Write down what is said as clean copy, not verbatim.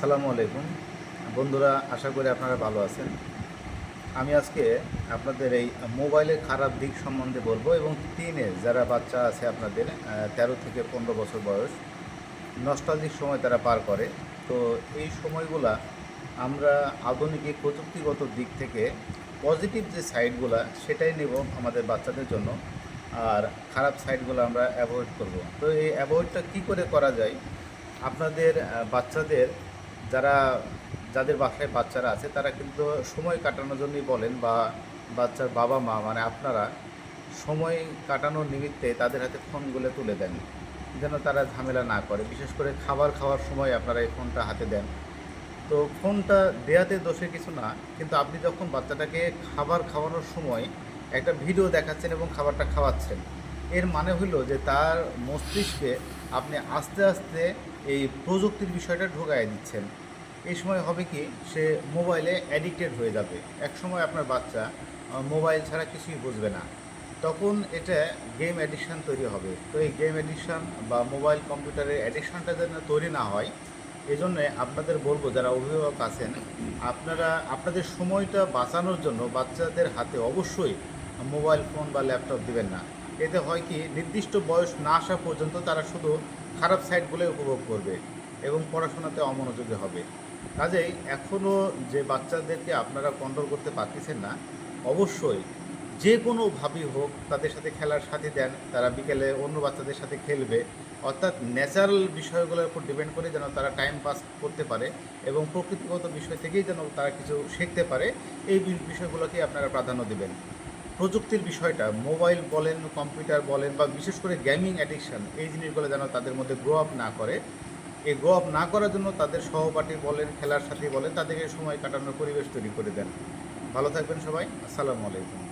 আসসালামু আলাইকুম বন্ধুরা, আশা করি আপনারা ভালো আছেন। আমি আজকে আপনাদের এই মোবাইলের খারাপ দিক সম্বন্ধে বলবো এবং টিনের যারা বাচ্চা আছে আপনাদের 13 থেকে 15 বছর বয়স, নস্টালজিক সময় তারা পার করে। তো এই সময়গুলা আমরা আধুনিক এই প্রযুক্তিগত দিক থেকে পজিটিভ যে সাইডগুলা সেটাই নেব আমাদের বাচ্চাদের জন্য, আর খারাপ সাইডগুলো আমরা অ্যাভয়েড করব। তো এই অ্যাভয়েডটা কী করে করা যায়? আপনাদের বাচ্চাদের যারা যাদের বাসায় বাচ্চারা আছে তারা কিন্তু সময় কাটানোর জন্যই বলেন, বা বাচ্চার বাবা মা মানে আপনারা সময় কাটানোর নিমিত্তে তাদের হাতে ফোনগুলো তুলে দেন, যেন তারা ঝামেলা না করে। বিশেষ করে খাবার খাওয়ার সময় আপনারা এই ফোনটা হাতে দেন। তো ফোনটা দেয়াতে দোষে কিছু না, কিন্তু আপনি যখন বাচ্চাটাকে খাবার খাওয়ানোর সময় একটা ভিডিও দেখাচ্ছেন এবং খাবারটা খাওয়াচ্ছেন, এর মানে হলো যে তার মস্তিষ্কে আপনি আস্তে আস্তে এই প্রযুক্তির বিষয়টা ঢোকায় দিচ্ছেন। এই সময় হবে কি, সে মোবাইলে অ্যাডিক্টেড হয়ে যাবে। এক সময় আপনার বাচ্চা মোবাইল ছাড়া কিছুই বুঝবে না, তখন এটা গেম অ্যাডিকশান তৈরি হবে। তো এই গেম অ্যাডিকশান বা মোবাইল কম্পিউটারের অ্যাডিকশানটা যেন তৈরি না হয়, এই জন্যে আপনাদের বলবো, যারা অভিভাবক আছেন, আপনারা আপনাদের সময়টা বাঁচানোর জন্য বাচ্চাদের হাতে অবশ্যই মোবাইল ফোন বা ল্যাপটপ দিবেন না। এতে হয় কি, নির্দিষ্ট বয়স না আসা পর্যন্ত তারা শুধু খারাপ সাইডগুলোই উপভোগ করবে এবং পড়াশোনাতে অমনোযোগী হবে। কাজেই এখনও যে বাচ্চাদেরকে আপনারা কন্ট্রোল করতে পারতেছেন না, অবশ্যই যে কোনোভাবেই হোক তাদের সাথে খেলার সাথে দেন। তারা বিকেলে অন্য বাচ্চাদের সাথে খেলবে, অর্থাৎ ন্যাচারাল বিষয়গুলোর উপর ডিপেন্ড করে যেন তারা টাইম পাস করতে পারে এবং প্রকৃতিগত বিষয় থেকেই যেন তারা কিছু শিখতে পারে। এই বিষয়গুলোকে আপনারা প্রাধান্য দেবেন। প্রযুক্তির বিষয়টা, মোবাইল বলেন, কম্পিউটার বলেন, বা বিশেষ করে গেমিং অ্যাডিকশান, এই জিনিসগুলো যেন তাদের মধ্যে গ্রো আপ না করে। এই গ্রো আপ না করার জন্য তাদের সহপাঠী বলেন, খেলার সাথী বলেন, তাদেরকে সময় কাটানোর পরিবেশ তৈরি করে দেন। ভালো থাকবেন সবাই। আসসালামু আলাইকুম।